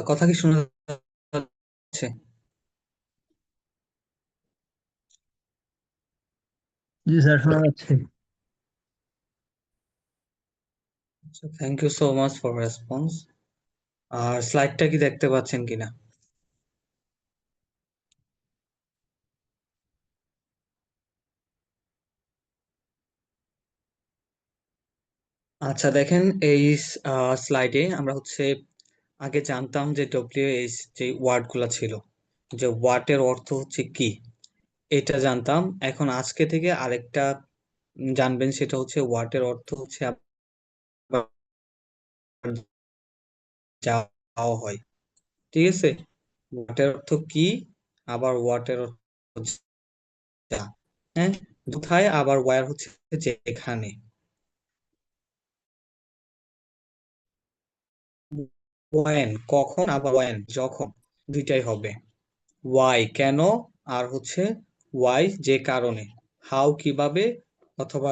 কথা কি শোনা যাচ্ছে? জি স্যার, শোনা যাচ্ছে। Thank you so much for response. আর স্লাইডটা কি দেখতে পাচ্ছেন কিনা? আচ্ছা, দেখেন এই স্লাইডে আমরা আগে জানতাম যে ডব্লিউএইচ যে ওয়ার্ড গুলা ছিল, যে ওয়াটের অর্থ হচ্ছে কি, এটা জানতাম। এখন আজকে থেকে আরেকটা জানবেন, সেটা হচ্ছে ওয়াটের অর্থ হচ্ছে আবার যাওয়া হয়। ঠিক আছে, ওয়াটের অর্থ কি, আবার ওয়াটের অর্থ যা, হ্যাঁ, কোথায়, আবার ওয়্যার হচ্ছে যেখানে। ওয়েন কখন, আবার ওয়েন যখন, দুইটাই হবে। ওয়াই কেন, আর ওয়াই যে কারণে। হাউ কিভাবে, অথবা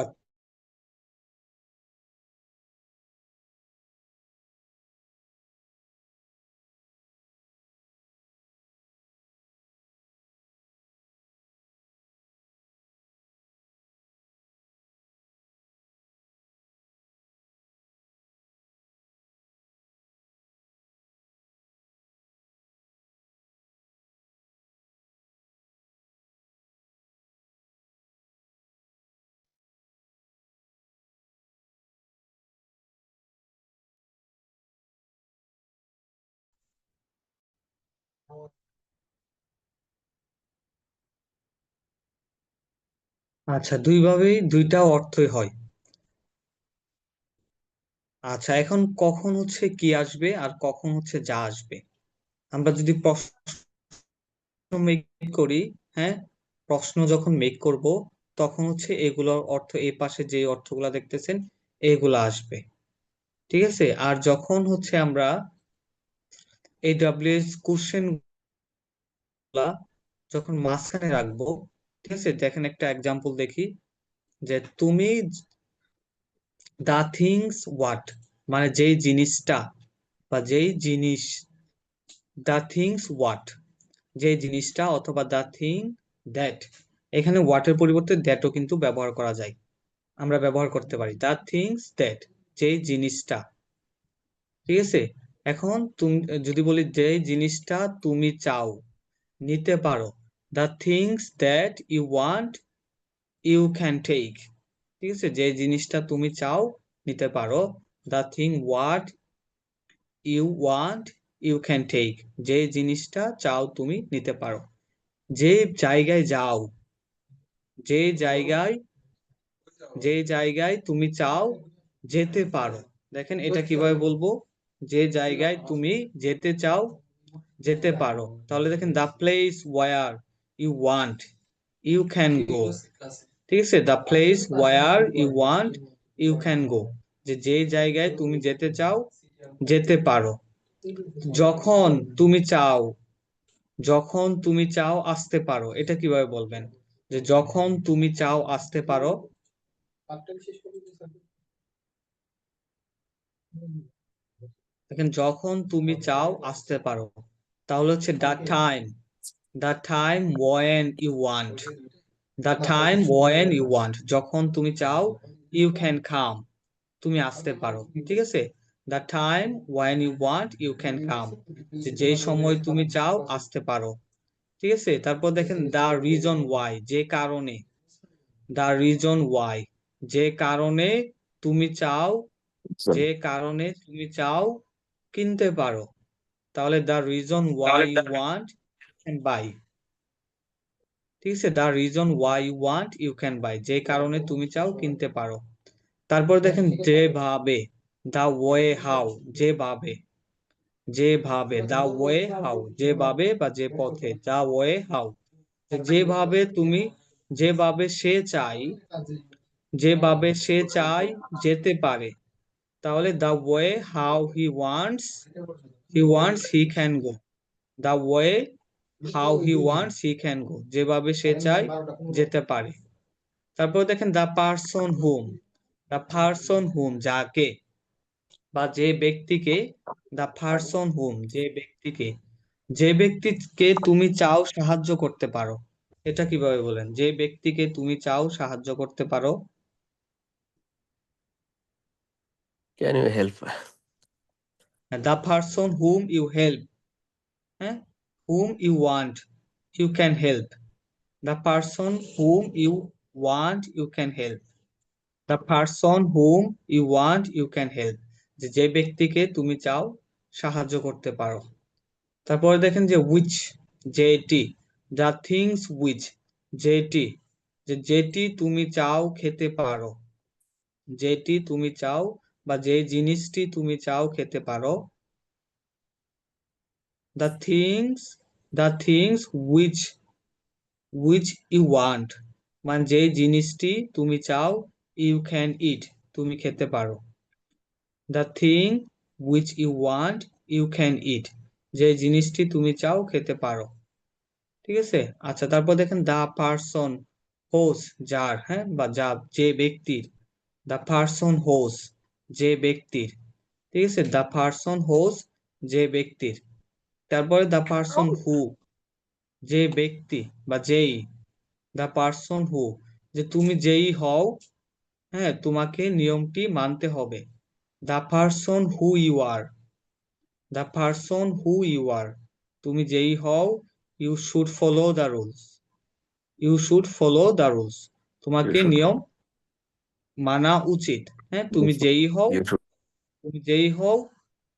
আচ্ছা, দুইভাবেই দুইটা অর্থই হয়। আচ্ছা, এখন কখন কি আসবে আর কখন যা আসবে, আমরা যদি প্রশ্ন মেক করি, হ্যাঁ, প্রশ্ন যখন মেক করব, তখন এগুলোর অর্থ এই পাশে যে অর্থগুলা দেখতেছেন এগুলা আসবে। ঠিক আছে, আর যখন আমরা এই ডাব্লিউএস কোশ্চেন গুলা যখন মাঝখানে রাখবো, ঠিক আছে, দেখেন একটা এক্সাম্পল দেখি, যে তুমি দা থিংস হোয়াট, মানে যেই জিনিসটা বা যেই জিনিস, দা থিংস হোয়াট যে জিনিসটা, অথবা দা থিং দ্যাট। এখানে হোয়াটের পরিবর্তে দ্যাটও কিন্তু ব্যবহার করা যায়, আমরা ব্যবহার করতে পারি দা থিংস দ্যাট, যেই জিনিসটা। ঠিক আছে, এখন তুমি যদি বলি যে জিনিসটা তুমি চাও নিতে পারো, the things that you want you can take. ঠিক আছে, যে জিনিসটা তুমি চাও নিতে পারো, the thing what you want you can take, যে জিনিসটা চাও তুমি নিতে পারো। যে জায়গায় যাও, যে জায়গায় যে জায়গায় তুমি চাও যেতে পারো। দেখেন এটা কিভাবে বলবো, যে জায়গায় তুমি যেতে চাও যেতে পারো। তাহলে দেখেন, the place where you want you can go. ঠিক আছে, the place where you want you can go, যে যে জায়গায় তুমি যেতে চাও যেতে পারো। যখন তুমি চাও, যখন তুমি চাও আসতে পারো, এটা কিভাবে বলবেন, যে যখন তুমি চাও আসতে পারো। দেখেন, যখন তুমি চাও আসতে পারো, তাহলে the time, the time when you want, the time when you want, যখন তুমি চাও, ইউ ক্যান কাম, তুমি আসতে পারো। ঠিক আছে, the time when you want you can come, যে যে সময় তুমি চাও আসতে পারো। ঠিক আছে, তারপর দেখেন দ্য রিজন ওয়াই, যে কারণে, দ্য রিজন ওয়াই, যে কারণে তুমি চাও, যে কারণে তুমি চাও কিনতে পারো। তাহলে the reason why you want can buy. ঠিক আছে, the reason why you want you can buy, যে কারণে তুমি চাও কিনতে পারো। তারপর দেখেন যেভাবে, দা ওয়ে হাউ, যেভাবে, যেভাবে, দা ওয়ে হাউ, যেভাবে বা যে পথে, দা ওয়ে হাউ, যেভাবে তুমি, যেভাবে সে চাই, যেভাবে সে চায় যেতে পারে। তাহলে the way how he wants he can go, the way how he wants he can go, যেভাবে সে চায় যেতে পারে। তারপর দেখেন দা পারসন হুম, দা পারসন হুম, যাকে বা যে ব্যক্তিকে, দ্য পারসন হুম, যে ব্যক্তিকে তুমি চাও সাহায্য করতে পারো, এটা কিভাবে বলেন? যে ব্যক্তিকে তুমি চাও সাহায্য করতে পারো। Can you help? The person whom you help, হ্যাঁ, whom you want you can help. The person whom you want you can help. The person whom you want you can help, যে ব্যক্তিকে তুমি চাও সাহায্য করতে পারো। তারপরে দেখেন যে উইচ, যেটি, দ্য থিংস উইচ, যেটি, যেটি তুমি চাও খেতে পারো, যেটি তুমি চাও বা যে জিনিসটি তুমি চাও খেতে পারো। The things, the things which which you want, মানে যে জিনিসটি তুমি চাও, ইউ ক্যান ইট, তুমি খেতে পারো। The thing which you want you can eat, যে জিনিসটি তুমি চাও খেতে পারো। ঠিক আছে। আচ্ছা, তারপর দেখেন দা পারসন হোস, যার, হ্যাঁ, বা যা, যে ব্যক্তির। দা পারসন হোস, যে ব্যক্তির। ঠিক আছে, দা পারসন হোস, যে ব্যক্তির। তারপরে দা পারসন হু, যে ব্যক্তি বা যেই। দা পারসন হু, যে তুমি যেই হও, হ্যাঁ, তোমাকে নিয়মটি মানতে হবে। The person who you are, the person who you are, তুমি যেই হও, you should follow the rules, you should follow the rules, You তোমাকে should. নিয়ম মানা উচিত। হ্যাঁ, You should. You should. তুমি যেই হও,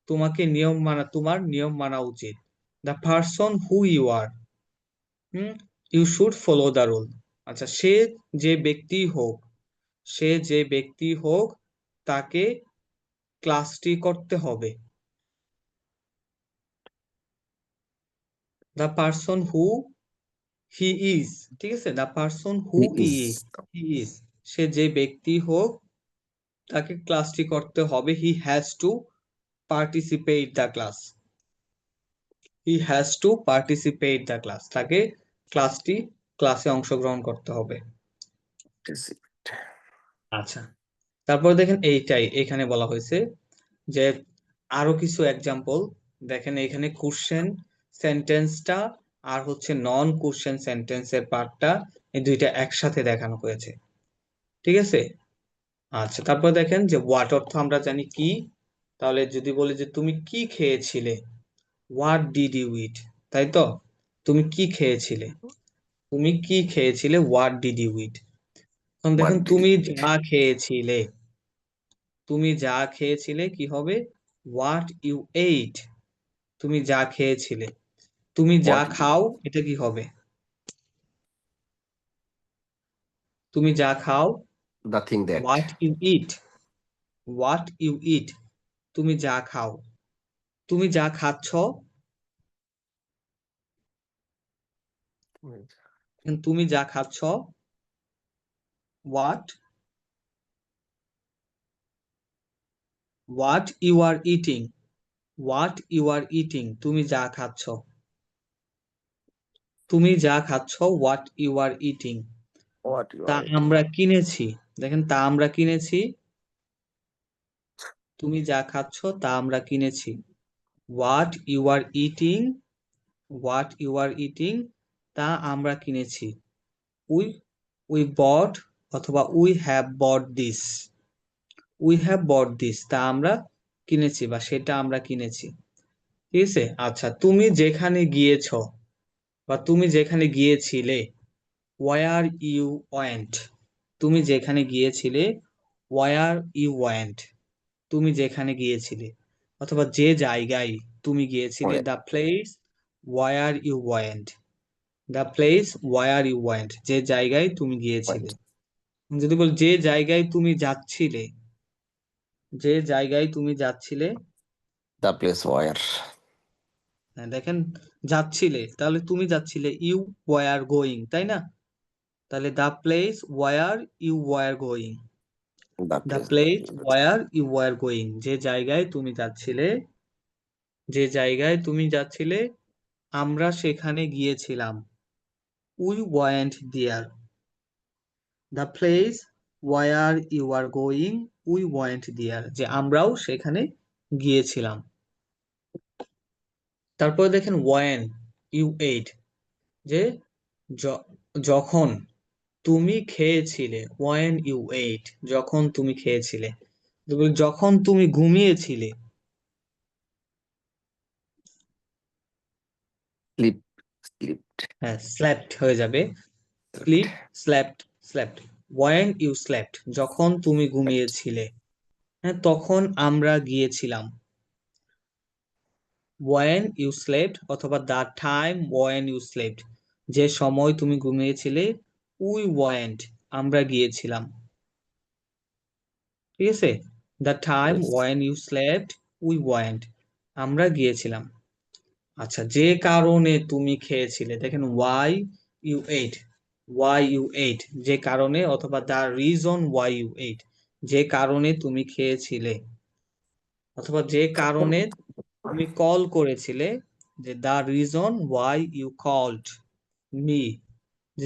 তোমাকে নিয়ম মানা, তোমার নিয়ম মানা উচিত। The person who you are, you should follow the rule. আচ্ছা, সে যে ব্যক্তি হোক, সে যে ব্যক্তি হোক, তাকে ক্লাসটি করতে হবে। The person who he is, ঠিক আছে, the person who He is, is. He is, সে যে ব্যক্তি হোক, তাকে ক্লাসটি করতে হবে। He has to participate the class, he has to participate the class, তাকে ক্লাসে অংশগ্রহণ করতে হবে। Is it? আচ্ছা, তারপর দেখেন এইটাই এখানে বলা হয়েছে যে আরো কিছু এক্সাম্পল দেখেন, এখানে কোশ্চেন সেন্টেন্সটা আর হচ্ছে নন কোশ্চেন সেন্টেন্সের পার্টটা, এই দুইটা একসাথে দেখানো হয়েছে। ঠিক আছে। আচ্ছা, তারপর দেখেন যে হোয়াট অর্থ আমরা জানি কি, তাহলে যদি বলি যে তুমি কি খেয়েছিলে, হোয়াট ডিড ইউ ইট, তাই তো, তুমি কি খেয়েছিলে, তুমি কি খেয়েছিলে, হোয়াট ডিড ইউ ইট। এখন দেখেন What did তুমি you eat? যা খেয়েছিলে, তুমি যা খেয়েছিলে কি হবে, হোয়াট ইউ এইট, তুমি যা খেয়েছিলে। তুমি যা What did you খাও, এটা কি হবে, তুমি যা খাও, the thing that what you eat, what you eat, তুমি যা খাও। তুমি যা খাচ্ছ, তুমি যা খাচ্ছ, what, what you are eating, what you are eating, তুমি যা খাচ্ছ, তুমি যা খাচ্ছ, what you are eating. what you তা are eating. আমরা কিনেছি, দেখেন তা আমরা কিনেছি, তুমি যা খাচ্ছ তা আমরা কিনেছি। What you are eating, what you are eating, তা আমরা কিনেছি। উই উই বট, অথবা we have bought this, we have bought this, তা আমরা কিনেছি বা সেটা আমরা কিনেছি। ঠিক আছে। আচ্ছা, তুমি যেখানে গিয়েছো বা তুমি যেখানে গিয়েছিলে, ওয়ার ইউ ওয়েন্ট, তুমি যেখানে গিয়েছিলে, ওয়ার ইউ ওয়েন্ট, তুমি যেখানে গিয়েছিলে, অথবা যে জায়গায় তুমি গিয়েছিলে, Where the place where you went, the place where you went, যে জায়গায় তুমি গিয়েছিলে। went যদি বল যে জায়গায় তুমি যাচ্ছিলে, যে জায়গায় তুমি যাচ্ছিলে, the place where হ্যাঁ, দেখেন যাচ্ছিলে, তাহলে তুমি যাচ্ছিলে, ইউ ওয়ার গোয়িং, তাই না, তাহলে the place where you were going, the the place where place you went. Where you were going, যে জায়গায় তুমি যাচ্ছিলে, যে জায়গায় তুমি যাচ্ছিলে, আমরা সেখানে গিয়েছিলাম। We went there, the place where you are going, we went there, যে আমরাও সেখানে গিয়েছিলাম। তারপরে দেখেন when you ate, যে যখন তুমি খেয়েছিলে, when you ate, যখন তুমি খেয়েছিলে। যখন তুমি ঘুমিয়েছিলে, Sleep. Sleep. হ্যাঁ slept হয়ে যাবে, sleep, slept, slept, when you slept, যখন তুমি ঘুমিয়েছিলে, হ্যাঁ তখন আমরা গিয়েছিলাম। when you slept অথবা the time when you slept, যে সময় তুমি ঘুমিয়েছিলে, we went, আমরা গিয়েছিলাম। ঠিক আছে, the time Yes. when you slept, we went, আমরা গিয়েছিলাম। আচ্ছা, যে কারণে তুমি খেয়েছিলে, দেখেন why you ate, why you ate, যে কারণে, অথবা the reason why you ate, যে কারণে তুমি খেয়েছিলে, অথবা যে কারণে তুমি কল করেছিলে, যে the reason why you called me,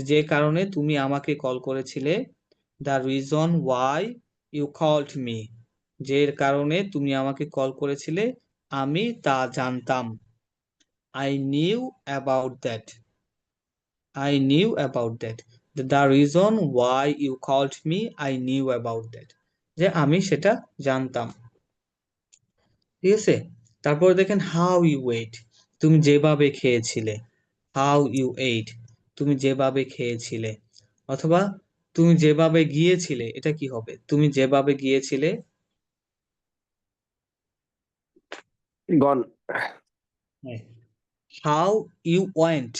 যে কারণে তুমি আমাকে কল করেছিলে, the reason why you called me, যে কারণে তুমি আমাকে কল করেছিলে, আমি তা জানতাম। I knew about that, I knew about that, the reason why you called me, I knew about that, যে আমি সেটা জানতাম। ঠিক আছে, তারপর দেখেন how you ate, তুমি যেভাবে খেয়েছিলে, how you ate, তুমি যেভাবে খেয়েছিলে, অথবা তুমি যেভাবে গিয়েছিলে, এটা কি হবে, তুমি যেভাবে গিয়েছিলে, Gone. হ্যাঁ, how you went,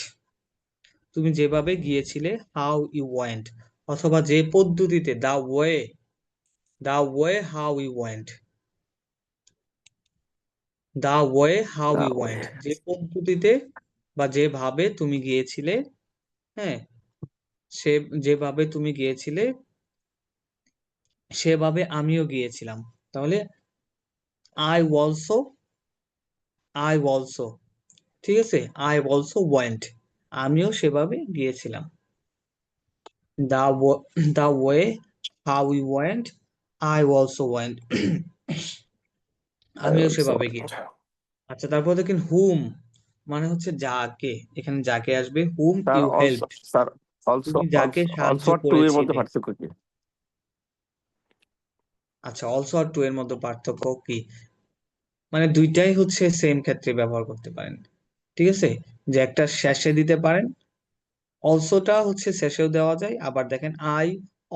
তুমি যেভাবে গিয়েছিলে, how you went, অথবা যে পদ্ধতিতে, the way how you went, the way how you That went, way. যে পদ্ধতিতে বা যেভাবে তুমি গিয়েছিলে, হ্যাঁ সে, যেভাবে তুমি গিয়েছিলে সেভাবে আমিও গিয়েছিলাম। তাহলে I also, I also, ঠিক আছে, I also went, আমিও সেভাবে গিয়েছিলাম। The way how we went, I also went, I আমিও also সেভাবে went. গিয়েছি। আচ্ছা, তারপর দেখেন whom, মানে হচ্ছে যাকে, এখানে যাকে আসবে whom Sir, you also, helped, sir, তুমি also, যাকে also, সাহায্য also আর টু এর মধ্যে করেছিলে। পার্থক্য কি? আচ্ছা, অলসো আর টু এর মধ্যে পার্থক্য কি, মানে দুইটাই হচ্ছে সেম ক্ষেত্রে ব্যবহার করতে পারেন। ঠিক আছে, যে একটা শেষে দিতে পারেন, অলসোটা হচ্ছে শেষেও দেওয়া যায়, আবার দেখেন আই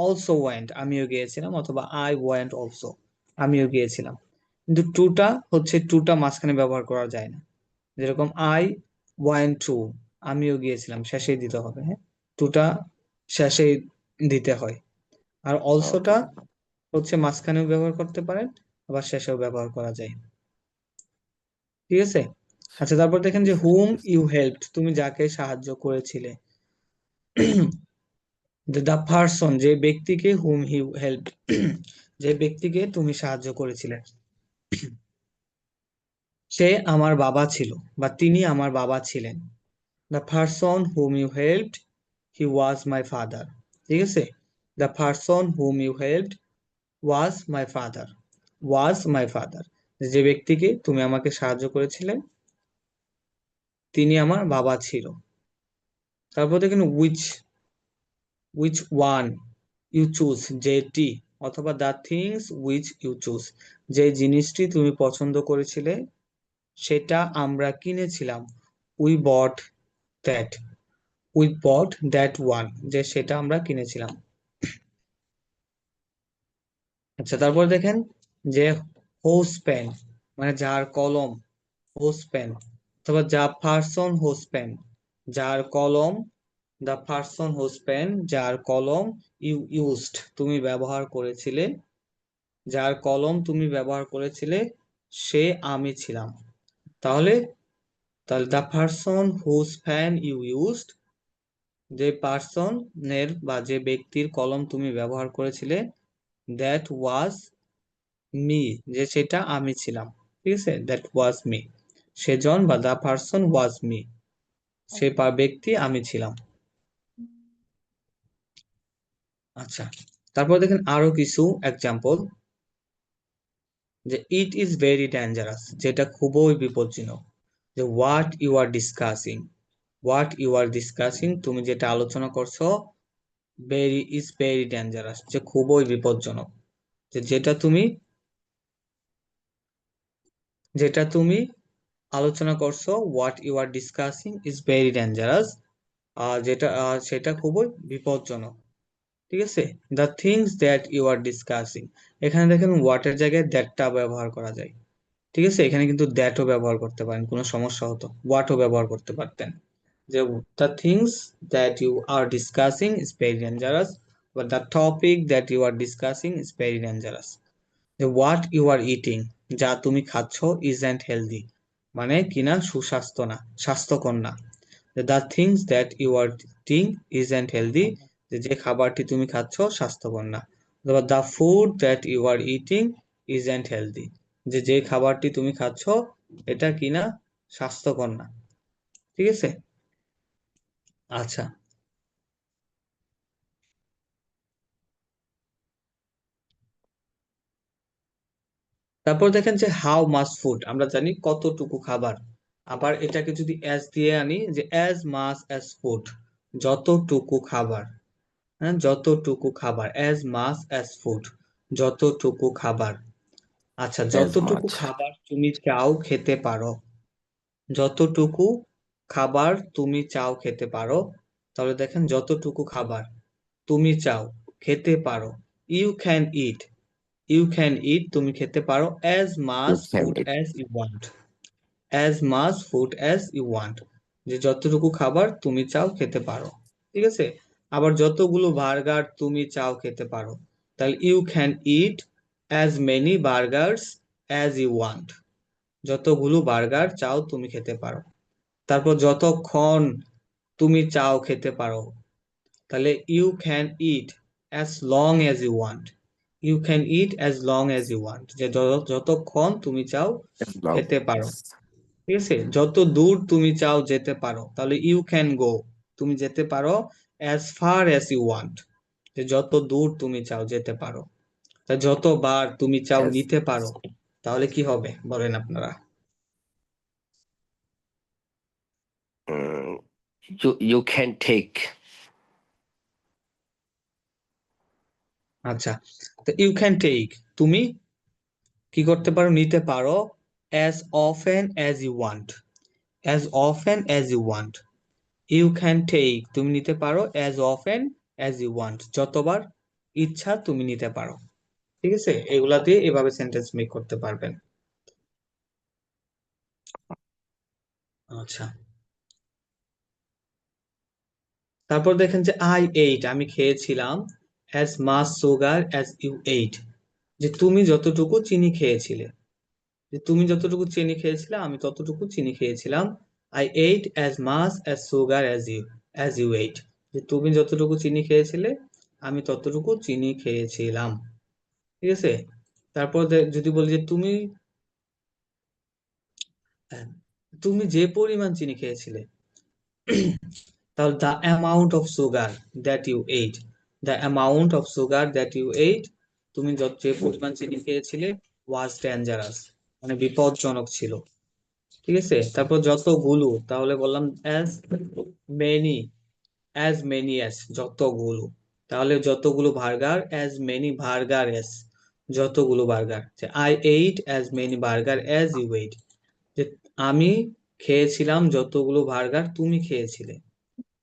অলসো ওয়েন্ট, আমিও গিয়েছিলাম, অথবা আই ওয়েন্ট অলসো, আমিও গিয়েছিলাম। কিন্তু টুটা হচ্ছে, টুটা মাঝখানে ব্যবহার করা যায় না, যেরকম আই ওয়েন্ট টু, আমিও গিয়েছিলাম, শেষেই দিতে হবে, হ্যাঁ টুটা শেষেই দিতে হয়। আর অলসোটা Okay. হচ্ছে মাঝখানেও ব্যবহার করতে পারেন, আবার শেষেও ব্যবহার করা যায়। ঠিক আছে, আচ্ছা তারপর দেখেন যে হুম ইউ হেল্পড, তুমি যাকে সাহায্য করেছিলে, দ্য পারসন, যে ব্যক্তিকে, হুম ইউ হেল্পড, যে ব্যক্তিকে তুমি সাহায্য করেছিলে, সে আমার বাবা ছিল, বা তিনি আমার বাবা ছিলেন। The person whom you helped, he was my father. ঠিক আছে, the person whom you helped was my father, was my father, যে ব্যক্তিকে তুমি আমাকে সাহায্য করেছিলে, তিনি আমার বাবা ছিল। তারপর দেখেন উইচ ওয়ান ইউ চুজ, যেটি, অথবা the things which you choose, যে জিনিসটি তুমি পছন্দ করেছিলে, সেটা আমরা কিনেছিলাম, we bought that, we bought that one, যে সেটা আমরা কিনেছিলাম। আচ্ছা, তারপর দেখেন যে হোস পেন, মানে যার কলম, হোস পেন, অথবা যা পারসন হোস পেন, যার কলম, দ্য পারসন হোস পেন, যার কলম, ইউ ইউজড, তুমি ব্যবহার করেছিলে, যার কলম তুমি ব্যবহার করেছিলে, সে আমি ছিলাম। তাহলে তাহলে the person whose pen you used, যে পার্সন এর বা যে ব্যক্তির কলম তুমি ব্যবহার করেছিলে, দ্যাট ওয়াজ মি, যে সেটা আমি ছিলাম। ঠিক আছে, দ্যাট ওয়াজ মি, সেজন বা দ্য পারসন ওয়াজ মি, সে ব্যক্তি আমি ছিলাম। আচ্ছা, তারপর দেখেন আরো কিছু এক্সাম্পল। যে ইট ইজ ভেরি ডেঞ্জারাস, যেটা খুবই বিপজ্জনক। যে হোয়াট ইউ আর ডিসকাসিং, তুমি যেটা আলোচনা করছো, ভেরি ডেঞ্জারাস, যে খুবই বিপজ্জনক। যে যেটা তুমি আলোচনা করছো, what you are discussing is very dangerous, সেটা খুবই বিপজ্জনক। ঠিক আছে, the things that you are discussing, এখানে দেখেন হোয়াটের জায়গায় দ্যাটটা ব্যবহার করা যায়। ঠিক আছে, এখানে কিন্তু দ্যাটও ব্যবহার করতে পারেন, কোনো সমস্যা হতো, হোয়াটও ব্যবহার করতে পারতেন। যে the things that you are discussing is very dangerous, বা the topic that you are discussing is very dangerous. যে হোয়াট ইউ আর ইটিং, যা তুমি খাচ্ছ, ইজন্ট হেলদি, মানে কিনা সুস্বাস্থ্য না, স্বাস্থ্যকর না। The things that you are eating isn't healthy, যে খাবারটি তুমি খাচ্ছ স্বাস্থ্যকর না। অথবা the food that you are eating isn't healthy, যে খাবারটি তুমি খাচ্ছ এটা কিনা স্বাস্থ্যকর না। ঠিক আছে, আচ্ছা। তারপর দেখেন যে হাউ মাচ ফুড, আমরা জানি কতটুকু খাবার। আবার এটাকে যদি অ্যাজ দিয়ে আনি, যে অ্যাজ মাচ অ্যাজ ফুড, যতটুকু খাবার। হ্যাঁ, যতটুকু খাবার, অ্যাজ মাচ অ্যাজ ফুড, যতটুকু খাবার। আচ্ছা, as যতটুকু much খাবার তুমি চাও খেতে পারো, যতটুকু খাবার তুমি চাও খেতে পারো। তাহলে দেখেন যতটুকু খাবার তুমি চাও খেতে পারো, ইউ ক্যান ইট, তুমি খেতে পারো, as much you can food eat. As you want, you want, যে যতটুকু খাবার তুমি চাও খেতে পারো। ঠিক আছে, আবার যতগুলো বার্গার তুমি চাও খেতে পারো, তাহলে you can eat as many burgers as you want, যতগুলো বার্গার চাও তুমি খেতে পারো। তারপর যতক্ষণ তুমি চাও খেতে পারো, তাহলে you can eat as long as you want, যে যতক্ষণ তুমি চাও As long খেতে পারো। as ঠিক আছে, যত দূর তুমি চাও যেতে পারো, তাহলে ইউ ক্যান গো, তুমি যেতে পারো, as far as you want, যে যত দূর তুমি চাও যেতে পারো। তা যতবার তুমি চাও as নিতে পারো, তাহলে কি হবে বলেন আপনারা? mm, you can take আচ্ছা, তো ইউ ক্যান টেক, তুমি কি করতে পারো, নিতে পারো, as often as you want, you can take, তুমি নিতে পারো, as often as you want, যতবার ইচ্ছা তুমি নিতে পারো। ঠিক আছে, এগুলা দিয়ে এভাবে সেন্টেন্স মেক করতে পারবেন। আচ্ছা, তারপর দেখেন যে আই এইট, আমি খেয়েছিলাম, as much sugar as you ate, যে তুমি যতটুকু চিনি খেয়েছিলে, আমি ততটুকু চিনি খেয়েছিলাম। I ate as much as sugar as you ate, যে তুমি যতটুকু চিনি খেয়েছিলে, আমি ততটুকু চিনি খেয়েছিলাম। ঠিক আছে, তারপর যদি বলি যে হ্যাঁ, তুমি যে পরিমাণ চিনি খেয়েছিলে, তাহলে the amount of sugar that you ate, তুমি যে পরিমাণ চিনি খেয়েছিলে, ওয়াজ ডেঞ্জারাস, মানে বিপজ্জনক ছিল। ঠিক আছে, তারপর যতগুলো, তাহলে বললাম মেনি অ্যাজ যতগুলো, তাহলে যতগুলো burger, as many burger as, যতগুলো burger. I ate as many burger as you ate, যে আমি খেয়েছিলাম যতগুলো বার্গার তুমি খেয়েছিলে।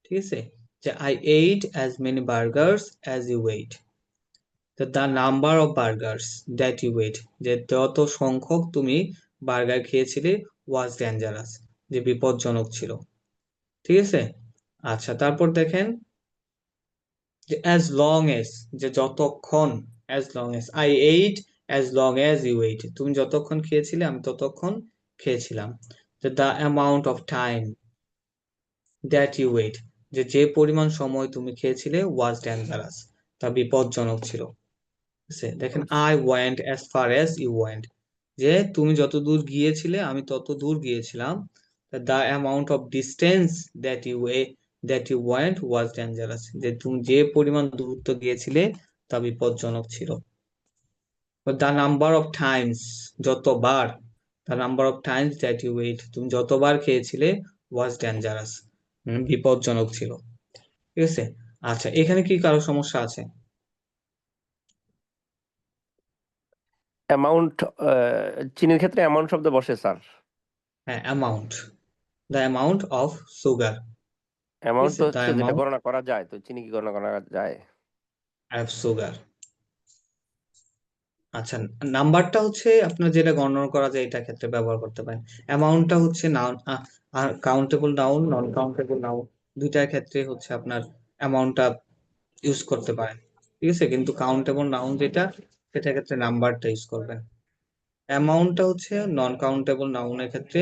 ঠিক আছে, যে I ate as many burgers as you ate, the number of burgers that you ate, যে যত সংখ্যক তুমি বার্গার খেয়েছিলে, ওয়াজ ডেঞ্জারাস, যে বিপজ্জনক ছিল। ঠিক আছে, আচ্ছা, তারপর দেখেন যে অ্যাজ লং এজ, যে যতক্ষণ, I ate as long as you ate, তুমি যতক্ষণ খেয়েছিলে আমি ততক্ষণ খেয়েছিলাম। The amount of time that you wait, যে পরিমাণ সময় তুমি খেয়েছিলে, ওয়াজ ডেঞ্জারাস, তা বিপজ্জনক ছিল। ঠিক আছে, দেখেন I went as far as you went, যে তুমি যত দূর গিয়েছিলে আমি তত দূর গিয়েছিলাম। The amount of distance that you went was dangerous, যে তুমি যে পরিমাণ দূরত্ব গিয়েছিলে তা বিপজ্জনক ছিল। দ্য নাম্বার অফ টাইমস, যতবার, the number of times that you ate, তুমি যতবার খেয়েছিলে, ওয়াজ ডেঞ্জারাস, বিপজ্জনক ছিল। ঠিক আছে। আচ্ছা, এখানে কি কারো সমস্যা আছে? অ্যামাউন্ট, চিনির ক্ষেত্রে অ্যামাউন্ট শব্দ বসে স্যার। হ্যাঁ, amount, the amount of sugar. ঠিক অ্যামাউন্ট আছে, তো দ্য হচ্ছে যেটা অ্যামাউন্ট গণনা করা যায়, তো চিনি কি গণনা করা যায়? Of sugar. আচ্ছা, নাম্বারটা হচ্ছে আপনার যেটা গণনা করা যায় এটা ক্ষেত্রে ব্যবহার করতে পারেন। অ্যামাউন্টটা হচ্ছে নাউন, আর countable noun, non countable noun দুইটার ক্ষেত্রে হচ্ছে আপনার অ্যামাউন্টটা ইউজ করতে পারেন। ঠিক আছে, কিন্তু কাউন্টেবল নাউন যেটা, সেটার ক্ষেত্রে নাম্বারটা ইউজ করবেন। অ্যামাউন্টটা হচ্ছে নন কাউন্টেবল নাউনের ক্ষেত্রে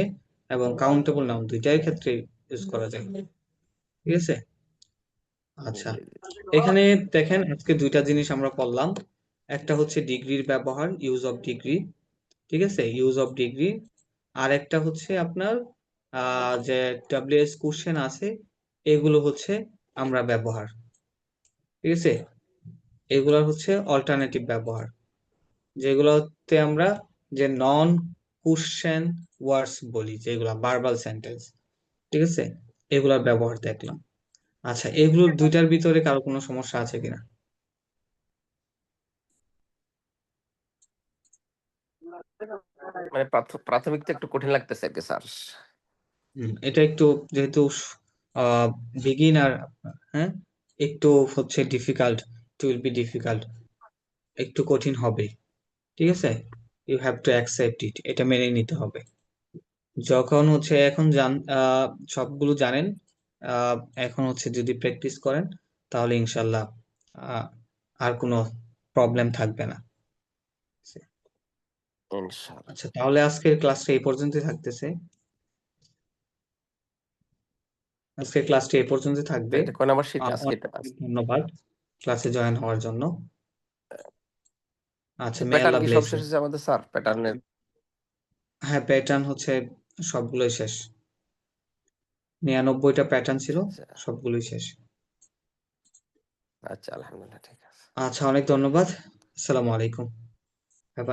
এবং কাউন্টেবল নাউন দুইটার ক্ষেত্রে ইউজ করা যায়। ঠিক আছে। আচ্ছা, জি, জি। এখানে দেখেন আজকে দুইটা জিনিস আমরা পড়লাম। একটা হচ্ছে ডিগ্রির ব্যবহার, ইউজ অফ ডিগ্রি। ঠিক আছে, ইউজ অফ ডিগ্রি। আর একটা হচ্ছে আপনার যে ডাব্লিউএস কোশ্চেন আছে, এগুলো হচ্ছে আমরা ব্যবহার। ঠিক আছে, এগুলো হচ্ছে অল্টারনেটিভ ব্যবহার, যেগুলোতে আমরা যে নন কোশ্চেন ওয়ার্ডস বলি, যেগুলা ভার্বাল সেন্টেন্স। ঠিক আছে, এগুলার ব্যবহার দেখলাম। আচ্ছা, এগুলোর দুইটার ভিতরে কারো কোনো সমস্যা আছে কিনা? মানে প্রাথমিক তো একটু কঠিন লাগতেছে আর কি স্যার। এটা একটু, যেহেতু বিগিনার, হ্যাঁ, একটু হচ্ছে difficult, it will be difficult, একটু কঠিন হবে। ঠিক আছে, you have to accept it, এটা মেনে নিতে হবে। যখন হচ্ছে এখন সবগুলো জানেন, আহ, এখন হচ্ছে যদি প্র্যাকটিস করেন, তাহলে ইনশাল্লাহ আহ, আর কোনো প্রবলেম থাকবে না। ইনশাআল্লাহ। আচ্ছা, তাহলে আজকের ক্লাসটা এই পর্যন্তই থাকতেছে। আজকের ক্লাসটা এই পর্যন্ত তো থাকবে। এটা কোন নাম্বার শীট আজকে অনেক এটা? অনেক ধন্যবাদ ক্লাসে জয়েন হওয়ার জন্য। আচ্ছা, মে প্যাটার্ন আল্লাহ কি সব ব্লেস শেষ ইউ। হয়েছে আমাদের স্যার? প্যাটার্নের হ্যাঁ, প্যাটার্ন হচ্ছে সবগুলোই শেষ, 99টা প্যাটার্ন ছিল, আচ্ছা সবগুলোই শেষ। আচ্ছা, আলহামদুলিল্লাহ, ঠিক আছে। আচ্ছা, অনেক ধন্যবাদ। আসসালামু আলাইকুম। Have a